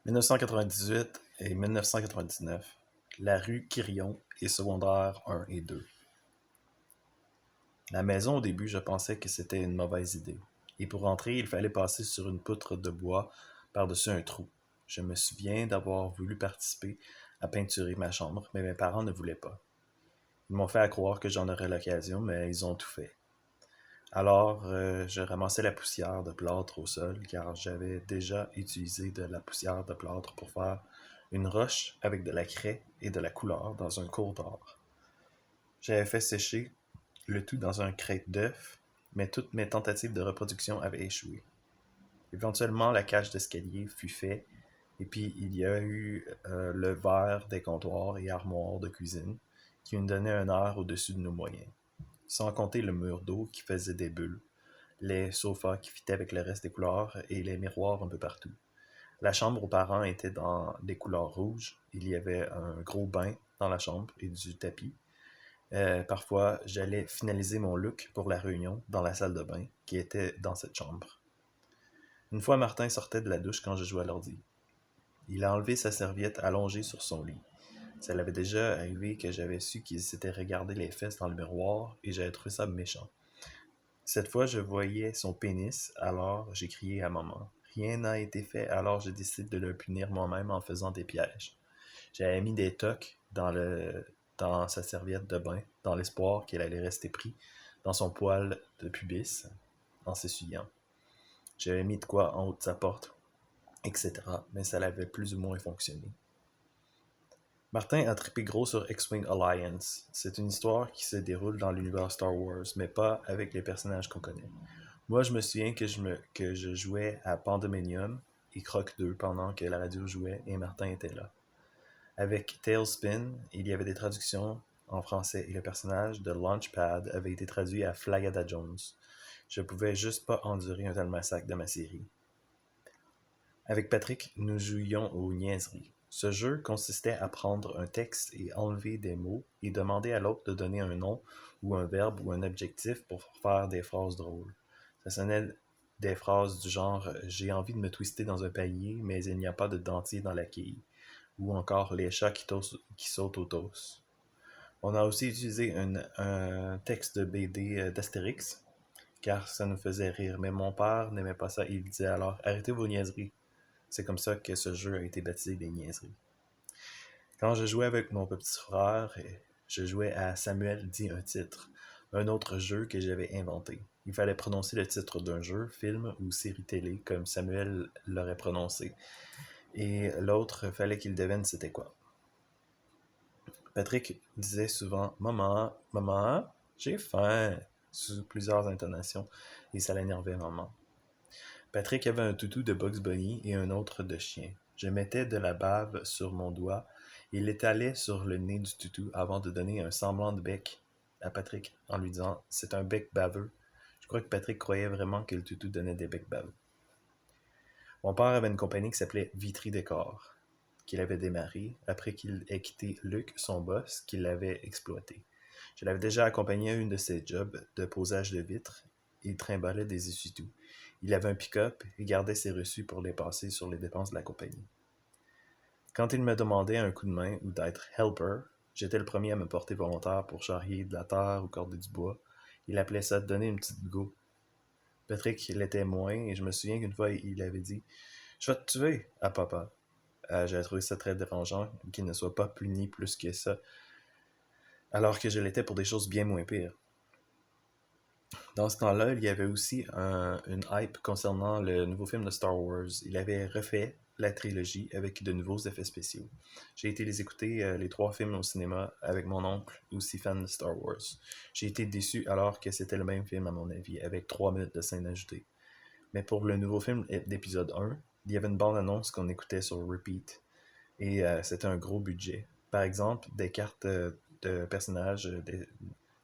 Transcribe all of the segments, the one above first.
1998 et 1999, la rue Quirion et secondaire 1 et 2. La maison, au début, je pensais que c'était une mauvaise idée. Et pour entrer, il fallait passer sur une poutre de bois par-dessus un trou. Je me souviens d'avoir voulu participer à peinturer ma chambre, mais mes parents ne voulaient pas. Ils m'ont fait à croire que j'en aurais l'occasion, mais ils ont tout fait. Alors, je ramassais la poussière de plâtre au sol, car j'avais déjà utilisé de la poussière de plâtre pour faire une roche avec de la craie et de la couleur dans un cours d'art. J'avais fait sécher le tout dans un crête d'œuf, mais toutes mes tentatives de reproduction avaient échoué. Éventuellement, la cage d'escalier fut faite, et puis il y a eu le verre des comptoirs et armoires de cuisine, qui nous donnait un air au-dessus de nos moyens. Sans compter le mur d'eau qui faisait des bulles, les sofas qui fitaient avec le reste des couleurs et les miroirs un peu partout. La chambre aux parents était dans des couleurs rouges. Il y avait un gros bain dans la chambre et du tapis. Parfois, j'allais finaliser mon look pour la réunion dans la salle de bain qui était dans cette chambre. Une fois, Martin sortait de la douche quand je jouais à l'ordi. Il a enlevé sa serviette allongée sur son lit. Ça l'avait déjà arrivé que j'avais su qu'il s'était regardé les fesses dans le miroir et j'avais trouvé ça méchant. Cette fois, je voyais son pénis, alors j'ai crié à maman. Rien n'a été fait, alors j'ai décidé de le punir moi-même en faisant des pièges. J'avais mis des tocs dans sa serviette de bain, dans l'espoir qu'elle allait rester pris dans son poil de pubis en s'essuyant. J'avais mis de quoi en haut de sa porte, etc. Mais ça l'avait plus ou moins fonctionné. Martin a trippé gros sur X-Wing Alliance. C'est une histoire qui se déroule dans l'univers Star Wars, mais pas avec les personnages qu'on connaît. Moi, je me souviens que je jouais à Pandemonium et Croc 2 pendant que la radio jouait et Martin était là. Avec Tailspin, il y avait des traductions en français et le personnage de Launchpad avait été traduit à Flagada Jones. Je pouvais juste pas endurer un tel massacre de ma série. Avec Patrick, nous jouions aux niaiseries. Ce jeu consistait à prendre un texte et enlever des mots et demander à l'autre de donner un nom ou un verbe ou un objectif pour faire des phrases drôles. Ça sonnait des phrases du genre j'ai envie de me twister dans un panier, mais il n'y a pas de dentier dans la quille. Ou encore les chats qui sautent au toast. On a aussi utilisé un texte de BD d'Astérix, car ça nous faisait rire. Mais mon père n'aimait pas ça. Il disait alors arrêtez vos niaiseries. C'est comme ça que ce jeu a été baptisé les niaiseries. Quand je jouais avec mon petit frère, je jouais à Samuel dit un titre, un autre jeu que j'avais inventé. Il fallait prononcer le titre d'un jeu, film ou série télé comme Samuel l'aurait prononcé. Et l'autre, fallait qu'il devine c'était quoi. Patrick disait souvent Maman, maman, j'ai faim, sous plusieurs intonations, et ça l'énervait maman. Patrick avait un toutou de Bugs Bunny et un autre de chien. Je mettais de la bave sur mon doigt et l'étalais sur le nez du toutou avant de donner un semblant de bec à Patrick en lui disant c'est un bec baveux. Je crois que Patrick croyait vraiment que le toutou donnait des becs baveux. Mon père avait une compagnie qui s'appelait Vitry Décor, qu'il avait démarré après qu'il ait quitté Luc, son boss, qui l'avait exploité. Je l'avais déjà accompagné à une de ses jobs de posage de vitres. Il trimballait des essuie-tout. Il avait un pick-up et gardait ses reçus pour les passer sur les dépenses de la compagnie. Quand il me demandait un coup de main ou d'être helper, j'étais le premier à me porter volontaire pour charrier de la terre ou corder du bois. Il appelait ça donner une petite go. Patrick l'était moins et je me souviens qu'une fois il avait dit je vais te tuer à papa. J'avais trouvé ça très dérangeant qu'il ne soit pas puni plus que ça, alors que je l'étais pour des choses bien moins pires. Dans ce temps-là, il y avait aussi une hype concernant le nouveau film de Star Wars. Il avait refait la trilogie avec de nouveaux effets spéciaux. J'ai été les écouter, les trois films au cinéma, avec mon oncle, aussi fan de Star Wars. J'ai été déçu alors que c'était le même film à mon avis, avec 3 minutes de scène ajoutée. Mais pour le nouveau film d'épisode 1, il y avait une bande-annonce qu'on écoutait sur repeat. Et c'était un gros budget. Par exemple, des cartes de personnages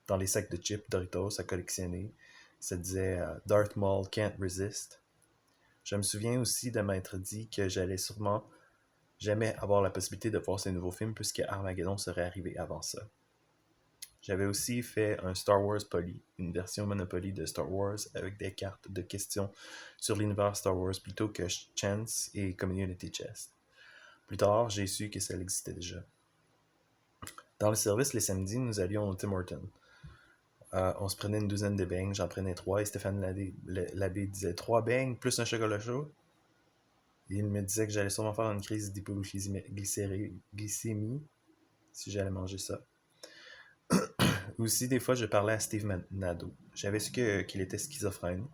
dans les sacs de chips Doritos à collectionner. Ça disait Darth Maul can't resist. Je me souviens aussi de m'être dit que j'allais sûrement jamais avoir la possibilité de voir ces nouveaux films puisque Armageddon serait arrivé avant ça. J'avais aussi fait un Star Wars Poly, une version Monopoly de Star Wars avec des cartes de questions sur l'univers Star Wars plutôt que Chance et Community Chest. Plus tard, j'ai su que ça existait déjà. Dans le service, les samedis, nous allions au Tim Hortons. On se prenait une douzaine de beignes, j'en prenais 3 et Stéphane l'abbé disait 3 beignes plus un chocolat chaud. Et il me disait que j'allais sûrement faire une crise d'hypoglycémie si j'allais manger ça. Aussi, des fois, je parlais à Steve Nadeau. J'avais su qu'il était schizophrène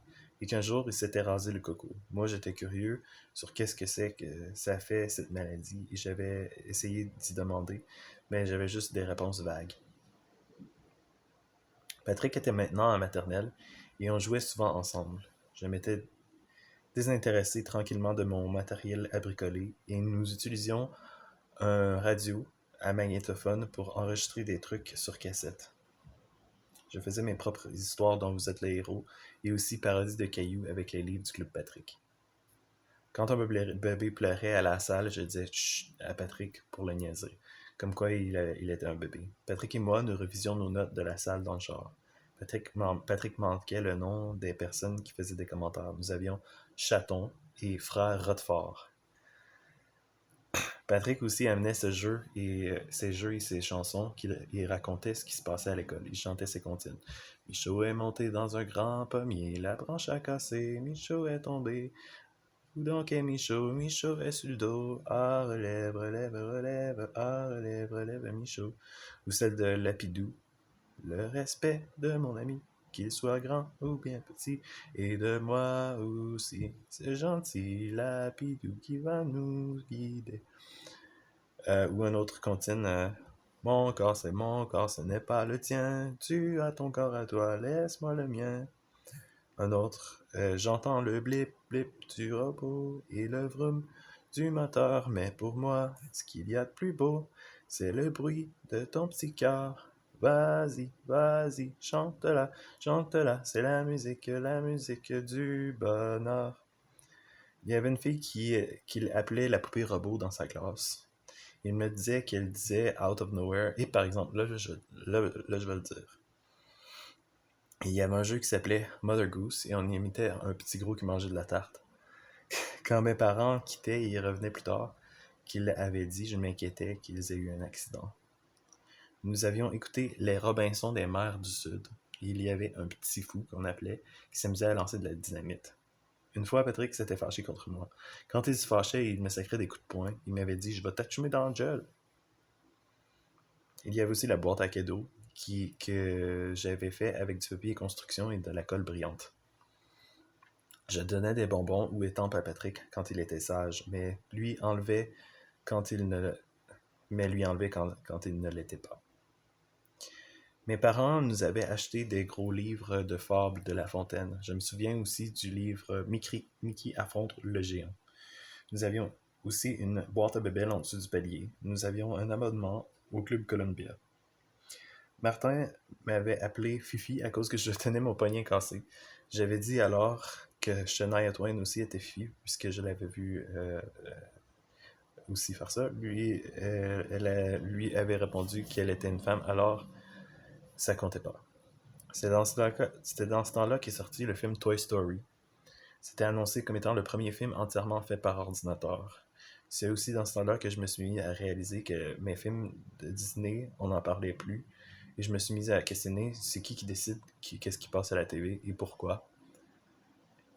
et qu'un jour, il s'était rasé le coco. Moi, j'étais curieux sur qu'est-ce que c'est que ça fait, cette maladie, et j'avais essayé d'y demander, mais j'avais juste des réponses vagues. Patrick était maintenant en maternelle et on jouait souvent ensemble. Je m'étais désintéressé tranquillement de mon matériel à bricoler et nous utilisions un radio à magnétophone pour enregistrer des trucs sur cassette. Je faisais mes propres histoires dont vous êtes les héros et aussi parodies de cailloux avec les livres du Club Patrick. Quand un bébé pleurait à la salle, je disais chut à Patrick pour le niaiser, comme quoi il était un bébé. Patrick et moi, nous revisions nos notes de la salle dans le char. Patrick manquait le nom des personnes qui faisaient des commentaires. Nous avions Chaton et Frère Rottefort. Patrick aussi amenait ses jeux et ses chansons il racontait ce qui se passait à l'école. Il chantait ses comptines. Michaud est monté dans un grand pommier, la branche a cassé, Michaud est tombé. Où donc est Michaud? Michaud est sur le dos. Ah, relève, relève, relève. Ah, relève, relève, Michaud. Ou celle de Lapidou. Le respect de mon ami, qu'il soit grand ou bien petit, et de moi aussi. C'est gentil, Lapidou qui va nous guider. Ou un autre comptine. Mon corps, c'est mon corps, ce n'est pas le tien. Tu as ton corps à toi, laisse-moi le mien. Un autre. J'entends le blip blip du robot et le vroom du moteur, mais pour moi, ce qu'il y a de plus beau, c'est le bruit de ton petit cœur. Vas-y, vas-y, chante-la, chante-la, c'est la musique du bonheur. Il y avait une fille qui appelait la poupée robot dans sa classe. Il me disait qu'elle disait out of nowhere, et par exemple, là, je vais le dire. Il y avait un jeu qui s'appelait Mother Goose et on imitait un petit gros qui mangeait de la tarte. Quand mes parents quittaient et ils revenaient plus tard, qu'ils avaient dit, je m'inquiétais qu'ils aient eu un accident. Nous avions écouté Les Robinsons des mers du Sud. Et il y avait un petit fou qu'on appelait qui s'amusait à lancer de la dynamite. Une fois, Patrick s'était fâché contre moi. Quand il se fâchait et il me sacrait des coups de poing, il m'avait dit « Je vais t'achumer dans le gueule ». Il y avait aussi la boîte à cadeaux que j'avais fait avec du papier construction et de la colle brillante. Je donnais des bonbons ou étampes à Patrick quand il était sage, mais lui enlevait quand il ne l'était pas. Mes parents nous avaient acheté des gros livres de fables de La Fontaine. Je me souviens aussi du livre Mickey affronte le géant. Nous avions aussi une boîte à bébelles en dessous du palier. Nous avions un abonnement au Club Columbia. Martin m'avait appelé Fifi à cause que je tenais mon poignet cassé. J'avais dit alors que Shania Twain aussi était Fifi, puisque je l'avais vu aussi faire ça. Lui avait répondu qu'elle était une femme, alors ça comptait pas. C'était dans ce temps-là qu'est sorti le film Toy Story. C'était annoncé comme étant le premier film entièrement fait par ordinateur. C'est aussi dans ce temps-là que je me suis mis à réaliser que mes films de Disney, on n'en parlait plus. Et je me suis mis à questionner c'est qui décide qu'est-ce qui passe à la TV et pourquoi.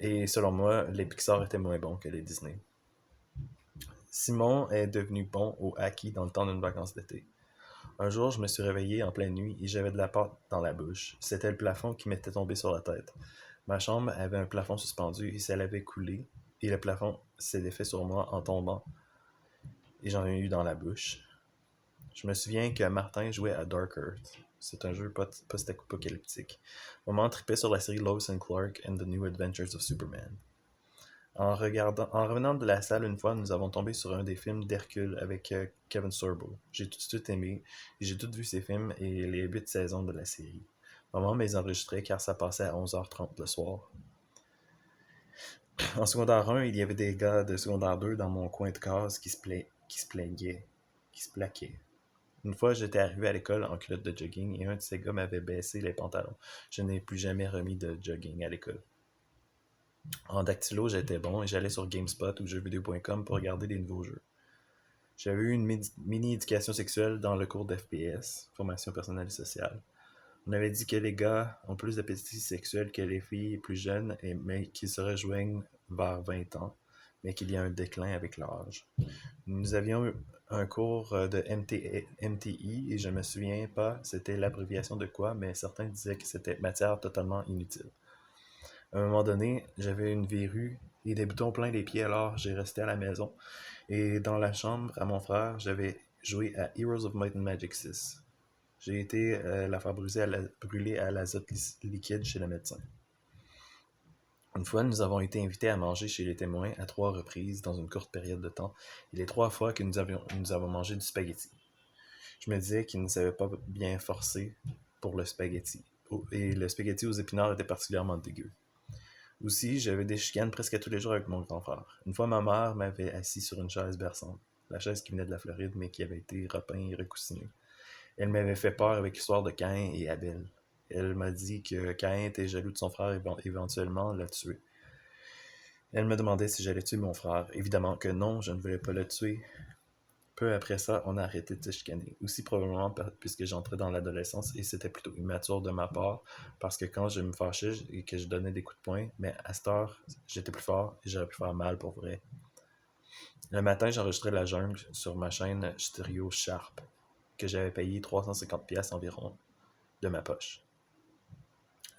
Et selon moi, les Pixar étaient moins bons que les Disney. Simon est devenu bon au hockey dans le temps d'une vacance d'été. Un jour, je me suis réveillé en pleine nuit et j'avais de la pâte dans la bouche. C'était le plafond qui m'était tombé sur la tête. Ma chambre avait un plafond suspendu et ça l'avait coulé, et le plafond s'est défait sur moi en tombant, et j'en ai eu dans la bouche. Je me souviens que Martin jouait à Dark Earth. C'est un jeu post-apocalyptique. Maman tripait sur la série Lois and Clark and the New Adventures of Superman. En revenant de la salle une fois, nous avons tombé sur un des films d'Hercule avec Kevin Sorbo. J'ai tout de suite aimé, et j'ai tout vu ces films et les 8 saisons de la série. Maman me les enregistrait car ça passait à 11h30 le soir. En secondaire 1, il y avait des gars de secondaire 2 dans mon coin de case qui se plaquaient. Une fois, j'étais arrivé à l'école en culotte de jogging et un de ces gars m'avait baissé les pantalons. Je n'ai plus jamais remis de jogging à l'école. En dactylo, j'étais bon et j'allais sur GameSpot ou jeuxvideo.com pour regarder des nouveaux jeux. J'avais eu une mini-éducation sexuelle dans le cours d'FPS, formation personnelle et sociale. On avait dit que les gars ont plus d'appétit sexuel que les filles plus jeunes, mais qu'ils se rejoignent vers 20 ans, mais qu'il y a un déclin avec l'âge. Nous avions eu un cours de MTI et je me souviens pas c'était l'abréviation de quoi, mais certains disaient que c'était matière totalement inutile. À un moment donné, j'avais une verrue et des boutons plein les pieds, alors j'ai resté à la maison. Et dans la chambre à mon frère, j'avais joué à Heroes of Might and Magic 6. J'ai été la faire brûler à l'azote liquide chez le médecin. Une fois, nous avons été invités à manger chez les témoins à 3 reprises dans une courte période de temps, et les 3 fois que nous avons mangé du spaghetti. Je me disais qu'ils ne savaient pas bien forcer pour le spaghetti, et le spaghetti aux épinards était particulièrement dégueu. Aussi, j'avais des chicanes presque tous les jours avec mon grand frère. Une fois, ma mère m'avait assis sur une chaise berçante, la chaise qui venait de la Floride mais qui avait été repeinte et recoussinée. Elle m'avait fait peur avec l'histoire de Caïn et Abel. Elle m'a dit que Caïn était jaloux de son frère et éventuellement l'a tué. Elle me demandait si j'allais tuer mon frère. Évidemment que non, je ne voulais pas le tuer. Peu après ça, on a arrêté de se chicaner. Aussi probablement puisque j'entrais dans l'adolescence et c'était plutôt immature de ma part, parce que quand je me fâchais et que je donnais des coups de poing, mais à cette heure, j'étais plus fort et j'aurais pu faire mal pour vrai. Le matin, j'enregistrais La Jungle sur ma chaîne Stereo Sharp, que j'avais payé 350$ environ de ma poche.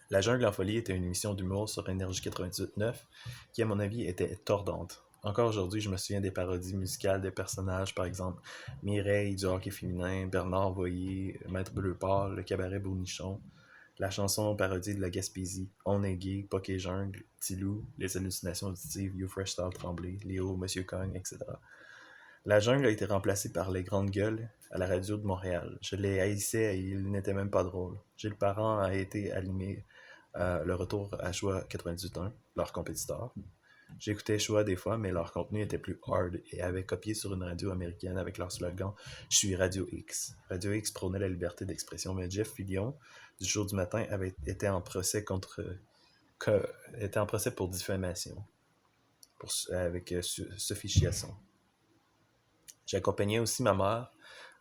La Jungle en folie était une émission d'humour sur Énergie 98.9 qui, à mon avis, était tordante. Encore aujourd'hui, je me souviens des parodies musicales des personnages, par exemple Mireille du hockey féminin, Bernard Voyer, Maître Bleu Pâle, le cabaret Bournichon, la chanson parodie de la Gaspésie, On est gay, Poké Jungle, Tilou, Les hallucinations auditives, You Fresh Style Tremblay, Léo, Monsieur Cogne, etc. La Jungle a été remplacée par Les Grandes Gueules à la radio de Montréal. Je les haïssais et ils n'étaient même pas drôles. Gilles Parent a été animé le retour à Choix 98.1, leur compétiteur. J'écoutais Choix des fois, mais leur contenu était plus hard et avait copié sur une radio américaine avec leur slogan « Je suis Radio X ». Radio X prônait la liberté d'expression, mais Jeff Fillion, du jour du matin, était en procès pour diffamation avec Sophie Chiasson. J'accompagnais aussi ma mère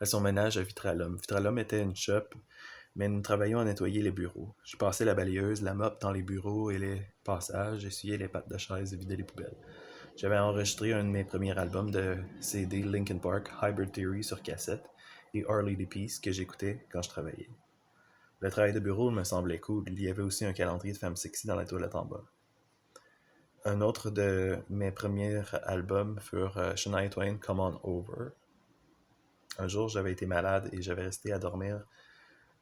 à son ménage à Vitralum. Vitralum était une shop, mais nous travaillions à nettoyer les bureaux. Je passais la balayeuse, la mop dans les bureaux et les passages, essuyais les pattes de chaise et vidais les poubelles. J'avais enregistré un de mes premiers albums de CD Linkin Park, Hybrid Theory sur cassette, et Harley the Peace que j'écoutais quand je travaillais. Le travail de bureau me semblait cool. Il y avait aussi un calendrier de femmes sexy dans la toilette en bas. Un autre de mes premiers albums furent Shania Twain, Come On Over. Un jour, j'avais été malade et j'avais resté à dormir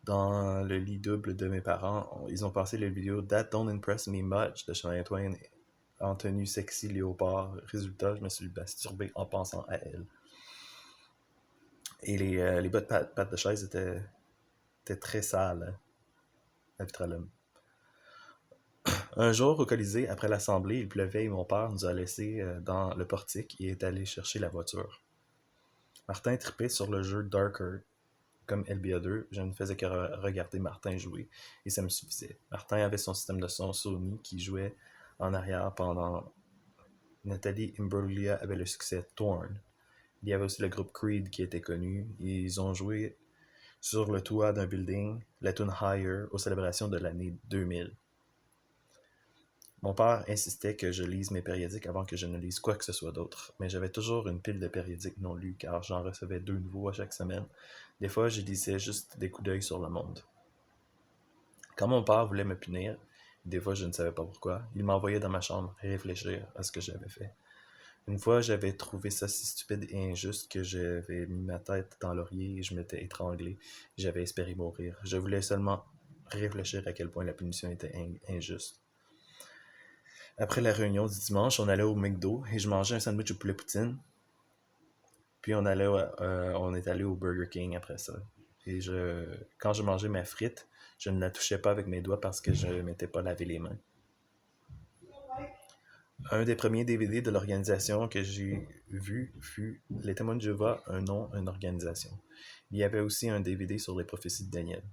dans le lit double de mes parents. Ils ont passé la vidéo That Don't Impress Me Much de Shania Twain en tenue sexy léopard. Résultat, je me suis masturbé en pensant à elle. Et les bas de pattes de chaise étaient très sales à Vitralum. Un jour, au Colisée, après l'assemblée, il pleuvait et mon père nous a laissés dans le portique et est allé chercher la voiture. Martin tripait sur le jeu Darker. Comme LBA2, je ne faisais que regarder Martin jouer et ça me suffisait. Martin avait son système de son Sony qui jouait en arrière pendant Nathalie Imbruglia avait le succès Torn. Il y avait aussi le groupe Creed qui était connu. Ils ont joué sur le toit d'un building, la tune Higher, aux célébrations de l'année 2000. Mon père insistait que je lise mes périodiques avant que je ne lise quoi que ce soit d'autre, mais j'avais toujours une pile de périodiques non lus car j'en recevais 2 nouveaux à chaque semaine. Des fois, je lisais juste des coups d'œil sur le monde. Quand mon père voulait me punir, des fois je ne savais pas pourquoi, il m'envoyait dans ma chambre réfléchir à ce que j'avais fait. Une fois, j'avais trouvé ça si stupide et injuste que j'avais mis ma tête dans l'oreiller et je m'étais étranglé. J'avais espéré mourir. Je voulais seulement réfléchir à quel point la punition était injuste. Après la réunion du dimanche, on allait au McDo et je mangeais un sandwich au poulet poutine. Puis on est allé au Burger King après ça. Et quand je mangeais ma frite, je ne la touchais pas avec mes doigts parce que je ne m'étais pas lavé les mains. Un des premiers DVD de l'organisation que j'ai vu fut Les Témoins de Jéhovah, un nom, une organisation. Il y avait aussi un DVD sur les prophéties de Daniel.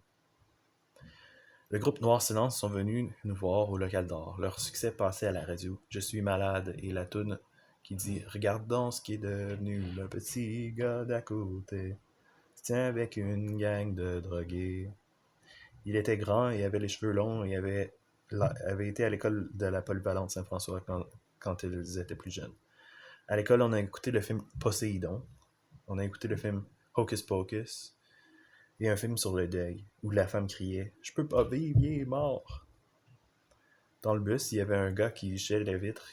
Le groupe Noir Silence sont venus nous voir au local d'or. Leur succès passait à la radio. Je suis malade et la toune qui dit « Regarde donc ce qui est devenu le petit gars d'à côté. Il se tient avec une gang de drogués. » Il était grand et avait les cheveux longs et avait été à l'école de la polyvalente Saint-François quand ils étaient plus jeunes. À l'école, on a écouté le film Poséidon. On a écouté le film Hocus Pocus. Et un film sur le deuil, où la femme criait « Je peux pas vivre, il est mort ». Dans le bus, il y avait un gars qui lichait les vitres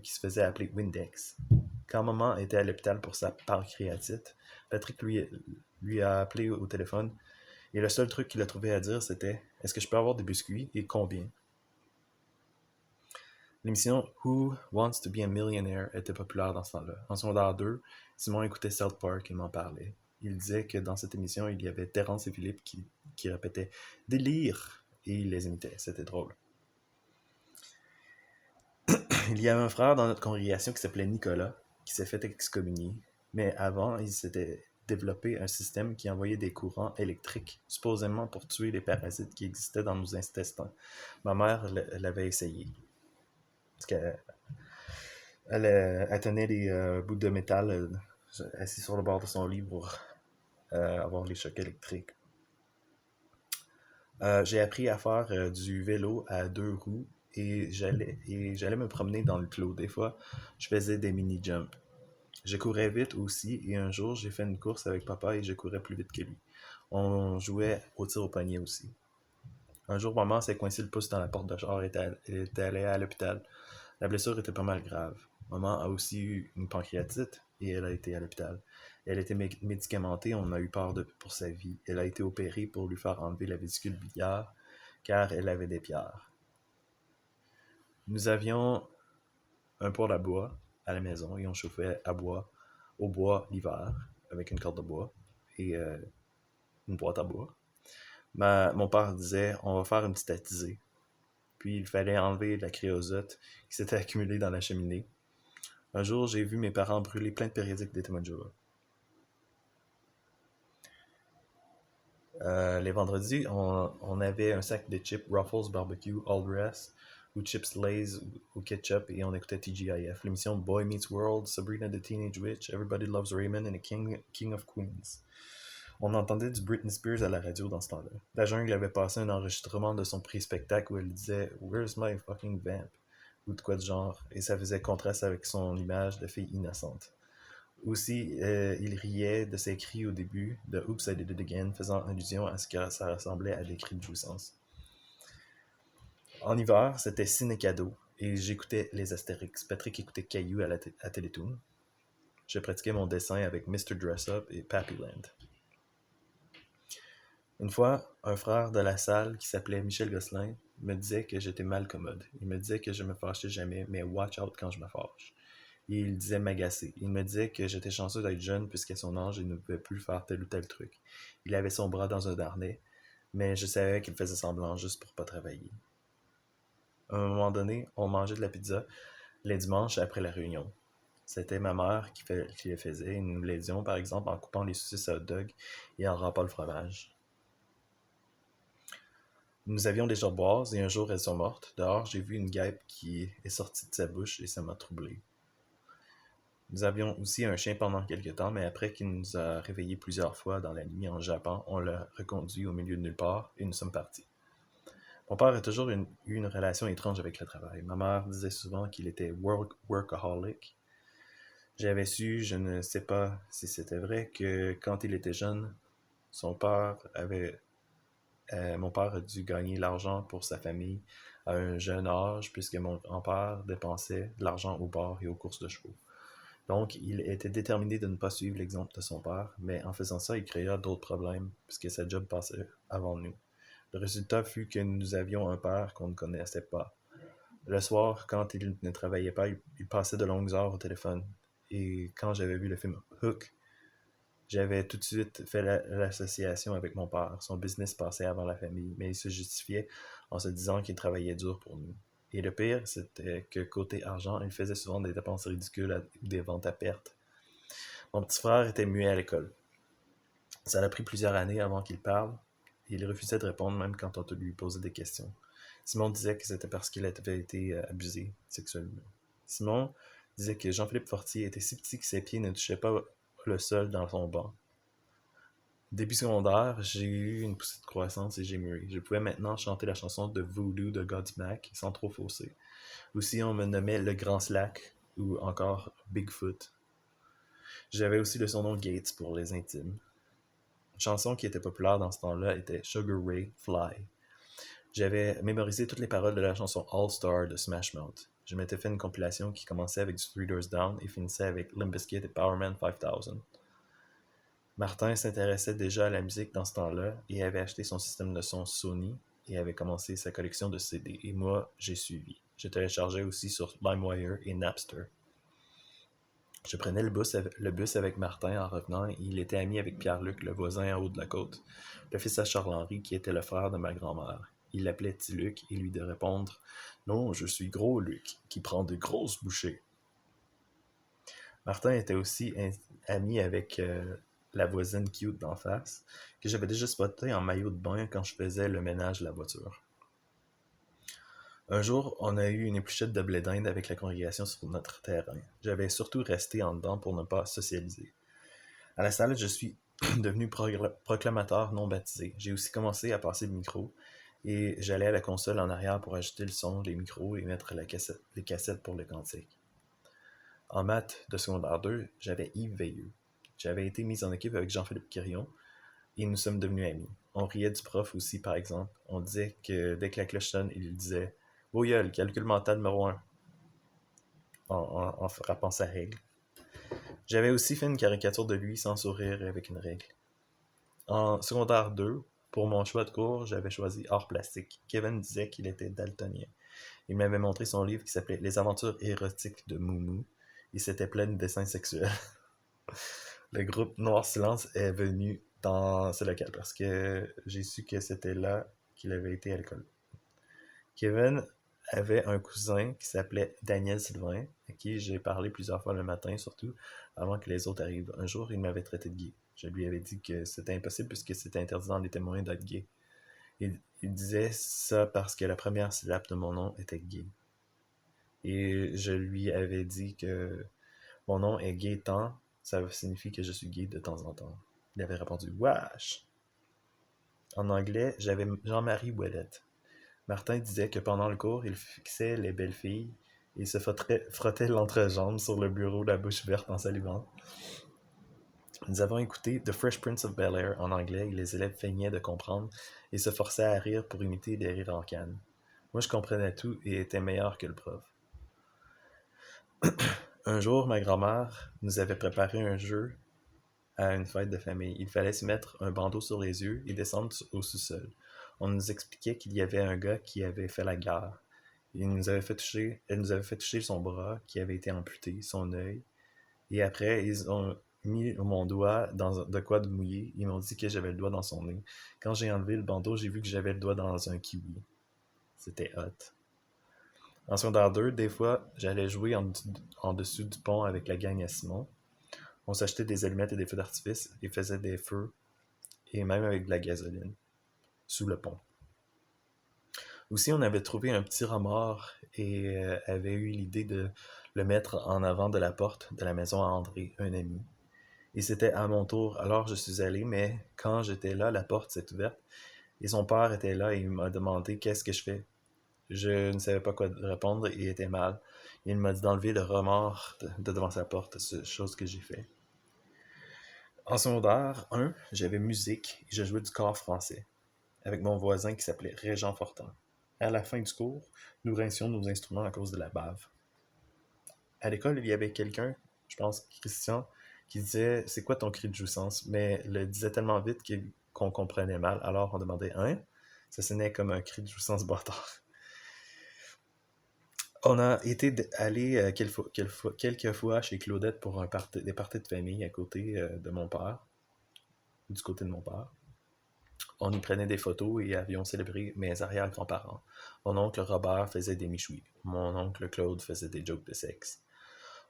qui se faisait appeler Windex. Quand maman était à l'hôpital pour sa pancréatite, Patrick lui a appelé au téléphone et le seul truc qu'il a trouvé à dire c'était « Est-ce que je peux avoir des biscuits et combien ?» L'émission Who Wants to be a Millionaire était populaire dans ce temps-là. En secondaire 2, Simon écoutait South Park et m'en parlait. Il disait que dans cette émission, il y avait Terrence et Philippe qui répétaient « Délire » et il les imitait. C'était drôle. Il y avait un frère dans notre congrégation qui s'appelait Nicolas, qui s'est fait excommunier. Mais avant, il s'était développé un système qui envoyait des courants électriques, supposément pour tuer les parasites qui existaient dans nos intestins. Ma mère l'avait essayé. Parce qu'elle elle tenait des bouts de métal assis sur le bord de son lit pour avoir les chocs électriques. J'ai appris à faire du vélo à 2 roues et j'allais me promener dans le clos. Des fois, je faisais des mini-jumps. Je courais vite aussi et un jour, j'ai fait une course avec papa et je courais plus vite que lui. On jouait au tir au poignet aussi. Un jour, maman s'est coincée le pouce dans la porte de char et elle était allée à l'hôpital. La blessure était pas mal grave. Maman a aussi eu une pancréatite et elle a été à l'hôpital. Elle était médicamentée, on a eu peur pour sa vie. Elle a été opérée pour lui faire enlever la vésicule biliaire car elle avait des pierres. Nous avions un poêle à bois à la maison et on chauffait au bois l'hiver avec une corde de bois et une boîte à bois. Mon père disait on va faire une petite attisée. Puis il fallait enlever la créosote qui s'était accumulée dans la cheminée. Un jour, j'ai vu mes parents brûler plein de périodiques des Témoins. Les vendredis, on avait un sac de chips Ruffles Barbecue All Dress ou chips Lay's au ketchup et on écoutait TGIF, l'émission Boy Meets World, Sabrina the Teenage Witch, Everybody Loves Raymond and the King of Queens. On entendait du Britney Spears à la radio dans ce temps-là. La jungle avait passé un enregistrement de son prix-spectacle où elle disait « Where's my fucking vamp ?» ou de quoi de genre, et ça faisait contraste avec son image de fille innocente. Aussi, il riait de ses cris au début de « Oops, I did it again », faisant allusion à ce que ça ressemblait à des cris de jouissance. En hiver, c'était ciné-cadeau, et j'écoutais les Astérix. Patrick écoutait Caillou à Télétoon. Je pratiquais mon dessin avec Mr. Dress-Up et Pappyland. Une fois, un frère de la salle qui s'appelait Michel Gosselin me disait que j'étais mal commode. Il me disait que je me fâchais jamais, mais watch out quand je me fâche. Et il disait m'agacer. Il me disait que j'étais chanceux d'être jeune puisqu'à son âge, il ne pouvait plus faire tel ou tel truc. Il avait son bras dans un harnais, mais je savais qu'il faisait semblant juste pour pas travailler. À un moment donné, on mangeait de la pizza les dimanches après la réunion. C'était ma mère qui le faisait et nous l'aidions par exemple en coupant les saucisses à hot dog et en râpant le fromage. Nous avions des gerboises et un jour elles sont mortes. Dehors, j'ai vu une guêpe qui est sortie de sa bouche et ça m'a troublé. Nous avions aussi un chien pendant quelque temps, mais après qu'il nous a réveillés plusieurs fois dans la nuit en Japon, on l'a reconduit au milieu de nulle part et nous sommes partis. Mon père a toujours eu une relation étrange avec le travail. Ma mère disait souvent qu'il était workaholic. J'avais su, je ne sais pas si c'était vrai, que quand il était jeune, mon père a dû gagner l'argent pour sa famille à un jeune âge, puisque mon grand-père dépensait de l'argent au bar et aux courses de chevaux. Donc, il était déterminé de ne pas suivre l'exemple de son père, mais en faisant ça, il créa d'autres problèmes, puisque sa job passait avant nous. Le résultat fut que nous avions un père qu'on ne connaissait pas. Le soir, quand il ne travaillait pas, il passait de longues heures au téléphone. Et quand j'avais vu le film Hook, j'avais tout de suite fait l'association avec mon père. Son business passait avant la famille, mais il se justifiait en se disant qu'il travaillait dur pour nous. Et le pire, c'était que côté argent, il faisait souvent des dépenses ridicules ou des ventes à perte. Mon petit frère était muet à l'école. Ça a pris plusieurs années avant qu'il parle, et il refusait de répondre même quand on lui posait des questions. Simon disait que c'était parce qu'il avait été abusé sexuellement. Simon disait que Jean-Philippe Fortier était si petit que ses pieds ne touchaient pas le sol dans son banc. Début secondaire, j'ai eu une poussée de croissance et j'ai mûri. Je pouvais maintenant chanter la chanson de Voodoo de Godsmack sans trop fausser. Aussi, on me nommait le Grand Slack ou encore Bigfoot. J'avais aussi le surnom Gates pour les intimes. Une chanson qui était populaire dans ce temps-là était Sugar Ray Fly. J'avais mémorisé toutes les paroles de la chanson All Star de Smash Mouth. Je m'étais fait une compilation qui commençait avec du Three Doors Down et finissait avec Limp Bizkit et Powerman 5000. Martin s'intéressait déjà à la musique dans ce temps-là et avait acheté son système de son Sony et avait commencé sa collection de CD. Et moi, j'ai suivi. Je téléchargeais aussi sur LimeWire et Napster. Je prenais le bus avec Martin en revenant et il était ami avec Pierre-Luc, le voisin en haut de la côte, le fils à Charles-Henri qui était le frère de ma grand-mère. Il l'appelait petit Luc et lui de répondre « Non, je suis gros Luc, qui prend de grosses bouchées. » Martin était aussi ami avec la voisine cute d'en face, que j'avais déjà spoté en maillot de bain quand je faisais le ménage de la voiture. Un jour, on a eu une épluchette de blé d'Inde avec la congrégation sur notre terrain. J'avais surtout resté en dedans pour ne pas socialiser. À la salle, je suis devenu proclamateur non baptisé. J'ai aussi commencé à passer le micro et j'allais à la console en arrière pour ajouter le son, les micros et mettre les cassettes pour le cantique. En maths de secondaire 2, j'avais Yves Veilleux. J'avais été mis en équipe avec Jean-Philippe Quirion et nous sommes devenus amis. On riait du prof aussi, par exemple. On disait que dès que la cloche sonne, il disait « Voyelle, calcul mental numéro 1 » en frappant sa règle. J'avais aussi fait une caricature de lui sans sourire et avec une règle. En secondaire 2, pour mon choix de cours, j'avais choisi art plastique. Kevin disait qu'il était daltonien. Il m'avait montré son livre qui s'appelait Les aventures érotiques de Moumou et c'était plein de dessins sexuels. Le groupe Noir Silence est venu dans ce local parce que j'ai su que c'était là qu'il avait été à l'école. Kevin avait un cousin qui s'appelait Daniel Sylvain, à qui j'ai parlé plusieurs fois le matin, surtout avant que les autres arrivent. Un jour, il m'avait traité de gay. Je lui avais dit que c'était impossible puisque c'était interdit dans les témoins d'être gay. Il disait ça parce que la première syllabe de mon nom était gay. Et je lui avais dit que mon nom est Gaétan, ça signifie que je suis gay de temps en temps. Il avait répondu « Wesh !» En anglais, j'avais Jean-Marie Ouellette. Martin disait que pendant le cours, il fixait les belles filles et se frottait l'entrejambe sur le bureau, la bouche verte en salivant. Nous avons écouté The Fresh Prince of Bel-Air en anglais et les élèves feignaient de comprendre et se forçaient à rire pour imiter des rires en canne. Moi, je comprenais tout et étais meilleur que le prof. Un jour, ma grand-mère nous avait préparé un jeu à une fête de famille. Il fallait se mettre un bandeau sur les yeux et descendre au sous-sol. On nous expliquait qu'il y avait un gars qui avait fait la guerre. Elle nous avait fait toucher son bras qui avait été amputé, son œil. Et après, ils ont mis mon doigt dans de quoi de mouillé. Ils m'ont dit que j'avais le doigt dans son nez. Quand j'ai enlevé le bandeau, j'ai vu que j'avais le doigt dans un kiwi. C'était hot. En secondaire 2, des fois, j'allais jouer en dessous du pont avec la gang à Simon. On s'achetait des allumettes et des feux d'artifice et faisait des feux, et même avec de la gasoline, sous le pont. Aussi, on avait trouvé un petit remords et avait eu l'idée de le mettre en avant de la porte de la maison à André, un ami. Et c'était à mon tour, alors je suis allé, mais quand j'étais là, la porte s'est ouverte et son père était là et il m'a demandé qu'est-ce que je fais. Je ne savais pas quoi répondre et était mal. Il m'a dit d'enlever le remords de devant sa porte, chose que j'ai fait. En secondaire 1, j'avais musique et je jouais du corps français avec mon voisin qui s'appelait Régent Fortin. À la fin du cours, nous rincions nos instruments à cause de la bave. À l'école, il y avait quelqu'un, je pense Christian, qui disait « C'est quoi ton cri de jouissance ?» mais le disait tellement vite qu'on comprenait mal, alors on demandait « Hein ?» Ça sonnait comme un cri de jouissance bâtard. On a été allé quelques fois chez Claudette pour des parties de famille à côté de mon père, du côté de mon père. On y prenait des photos et avions célébré mes arrière-grands-parents. Mon oncle Robert faisait des michouis. Mon oncle Claude faisait des jokes de sexe.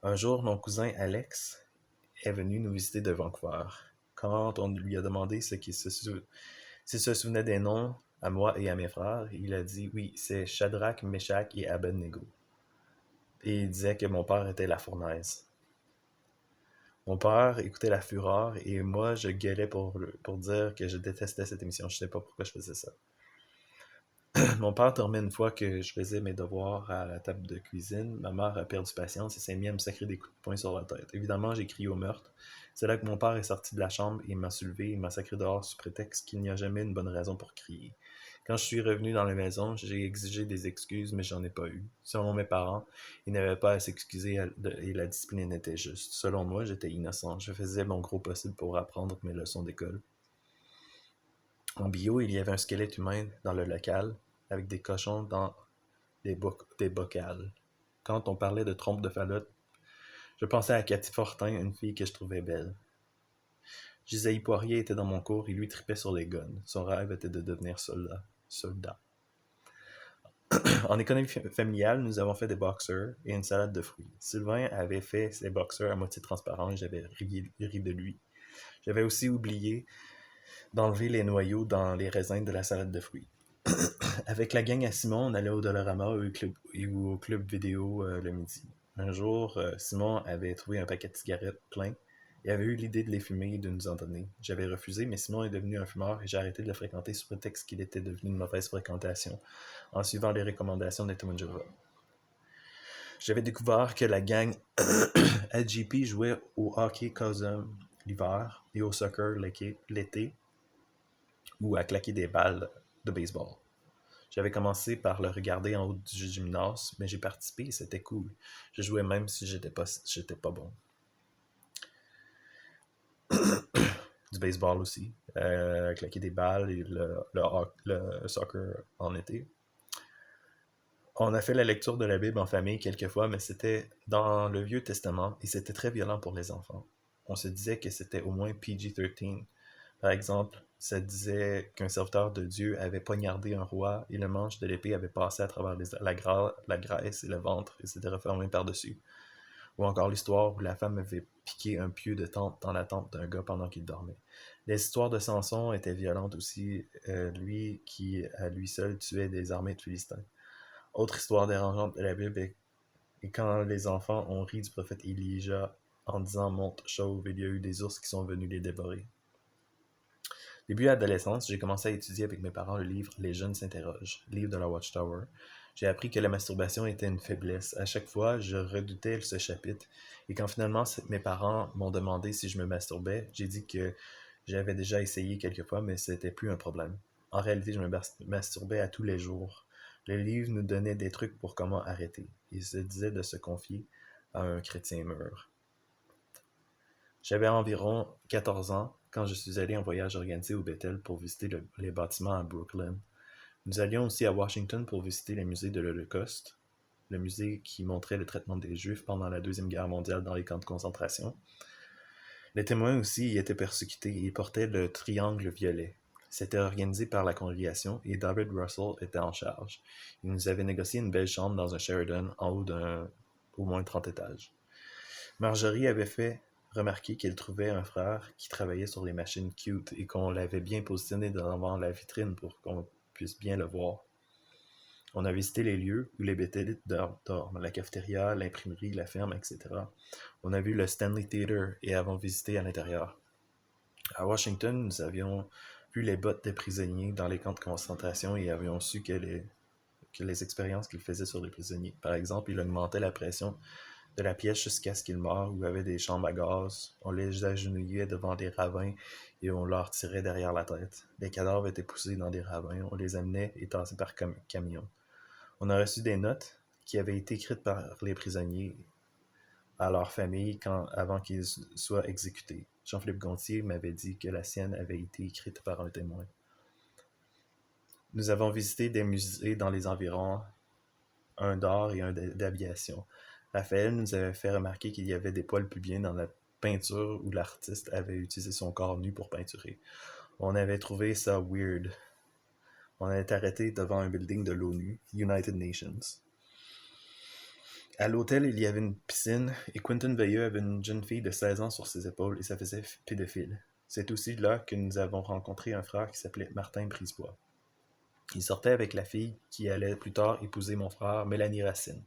Un jour, mon cousin Alex est venu nous visiter de Vancouver. Quand on lui a demandé s'il se souvenait des noms à moi et à mes frères, il a dit « Oui, c'est Shadrach, Meshach et Abednego. » et il disait que mon père était la fournaise. Mon père écoutait La Fureur et moi, je gueulais pour dire que je détestais cette émission. Je sais pas pourquoi je faisais ça. Mon père dormait une fois que je faisais mes devoirs à la table de cuisine. Ma mère a perdu patience et s'est mise à me sacrer des coups de poing sur la tête. Évidemment, j'ai crié au meurtre. C'est là que mon père est sorti de la chambre et m'a soulevé et m'a sacré dehors sous prétexte qu'il n'y a jamais une bonne raison pour crier. Quand je suis revenu dans la maison, j'ai exigé des excuses, mais j'en ai pas eu. Selon mes parents, ils n'avaient pas à s'excuser et la discipline était juste. Selon moi, j'étais innocent. Je faisais mon gros possible pour apprendre mes leçons d'école. En bio, il y avait un squelette humain dans le local, avec des cochons dans des bocales. Quand on parlait de trompe de Fallotte, je pensais à Cathy Fortin, une fille que je trouvais belle. Gisaïe Poirier était dans mon cours et lui tripait sur les guns. Son rêve était de devenir soldat. En économie familiale, nous avons fait des boxers et une salade de fruits. Sylvain avait fait ses boxers à moitié transparents et j'avais ri de lui. J'avais aussi oublié d'enlever les noyaux dans les raisins de la salade de fruits. Avec la gang à Simon, on allait au Dollarama ou au club vidéo le midi. Un jour, Simon avait trouvé un paquet de cigarettes plein et avait eu l'idée de les fumer et de nous en donner. J'avais refusé, mais Simon est devenu un fumeur et j'ai arrêté de le fréquenter sous prétexte qu'il était devenu une mauvaise fréquentation en suivant les recommandations des Témoins de Jéhovah. J'avais découvert que la gang LGP jouait au hockey Cosum l'hiver et au soccer l'été ou à claquer des balles de baseball. J'avais commencé par le regarder en haut du gymnase, mais j'ai participé et c'était cool. Je jouais même si j'étais pas bon. Du baseball aussi, claquer des balles et le soccer en été. On a fait la lecture de la Bible en famille quelques fois, mais c'était dans le Vieux Testament et c'était très violent pour les enfants. On se disait que c'était au moins PG-13. Par exemple, ça disait qu'un serviteur de Dieu avait poignardé un roi et le manche de l'épée avait passé à travers la graisse et le ventre et s'était refermé par-dessus. Ou encore l'histoire où la femme avait piqué un pieu de tente dans la tente d'un gars pendant qu'il dormait. Les histoires de Samson étaient violentes aussi, lui qui à lui seul tuait des armées de Philistins. Autre histoire dérangeante de la Bible est quand les enfants ont ri du prophète Elijah en disant monte chauve, il y a eu des ours qui sont venus les dévorer. Début adolescence, j'ai commencé à étudier avec mes parents le livre Les jeunes s'interrogent, livre de la Watchtower. J'ai appris que la masturbation était une faiblesse. À chaque fois, je redoutais ce chapitre. Et quand finalement mes parents m'ont demandé si je me masturbais, j'ai dit que j'avais déjà essayé quelques fois, mais c'était plus un problème. En réalité, je me masturbais à tous les jours. Le livre nous donnait des trucs pour comment arrêter. Il se disait de se confier à un chrétien mûr. J'avais environ 14 ans quand je suis allé en voyage organisé au Bethel pour visiter les bâtiments à Brooklyn. Nous allions aussi à Washington pour visiter le musée de l'Holocauste, le musée qui montrait le traitement des Juifs pendant la Deuxième Guerre mondiale dans les camps de concentration. Les témoins aussi y étaient persécutés et portaient le triangle violet. C'était organisé par la congrégation et David Russell était en charge. Il nous avait négocié une belle chambre dans un Sheraton en haut d'un au moins 30 étages. Marjorie avait fait remarquer qu'elle trouvait un frère qui travaillait sur les machines cute et qu'on l'avait bien positionné devant la vitrine pour qu'on puisse bien le voir. On a visité les lieux où les bétélites dorment, la cafétéria, l'imprimerie, la ferme, etc. On a vu le Stanley Theatre et avons visité à l'intérieur. À Washington, nous avions vu les bottes des prisonniers dans les camps de concentration et avions su que les expériences qu'ils faisaient sur les prisonniers. Par exemple, il augmentait la pression de la pièce jusqu'à ce qu'ils meurent, où il y avait des chambres à gaz. On les agenouillait devant des ravins et on leur tirait derrière la tête. Les cadavres étaient poussés dans des ravins, on les amenait et tassés par camion. On a reçu des notes qui avaient été écrites par les prisonniers à leur famille avant qu'ils soient exécutés. Jean-Philippe Gontier m'avait dit que la sienne avait été écrite par un témoin. Nous avons visité des musées dans les environs, un d'art et un d'aviation. Raphaël nous avait fait remarquer qu'il y avait des poils pubiens dans la peinture où l'artiste avait utilisé son corps nu pour peinturer. On avait trouvé ça weird. On était arrêté devant un building de l'ONU, United Nations. À l'hôtel, il y avait une piscine et Quentin Veilleux avait une jeune fille de 16 ans sur ses épaules et ça faisait pédophile. C'est aussi là que nous avons rencontré un frère qui s'appelait Martin Brisebois. Il sortait avec la fille qui allait plus tard épouser mon frère, Mélanie Racine.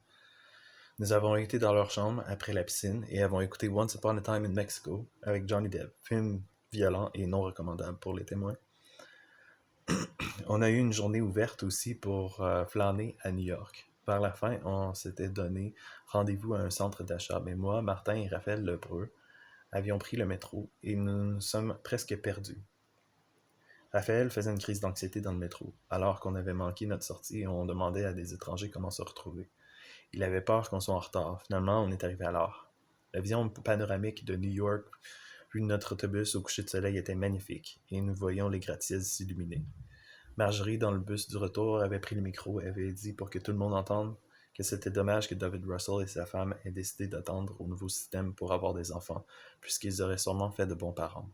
Nous avons été dans leur chambre après la piscine et avons écouté Once Upon a Time in Mexico avec Johnny Depp, film violent et non recommandable pour les témoins. On a eu une journée ouverte aussi pour flâner à New York. Vers la fin, on s'était donné rendez-vous à un centre d'achat, mais moi, Martin et Raphaël Lebreu avions pris le métro et nous nous sommes presque perdus. Raphaël faisait une crise d'anxiété dans le métro, alors qu'on avait manqué notre sortie et on demandait à des étrangers comment se retrouver. Il avait peur qu'on soit en retard. Finalement, on est arrivé à l'heure. La vision panoramique de New York, vue de notre autobus au coucher de soleil, était magnifique, et nous voyions les gratte-ciels s'illuminer. Marjorie, dans le bus du retour, avait pris le micro et avait dit pour que tout le monde entende que c'était dommage que David Russell et sa femme aient décidé d'attendre au nouveau système pour avoir des enfants, puisqu'ils auraient sûrement fait de bons parents.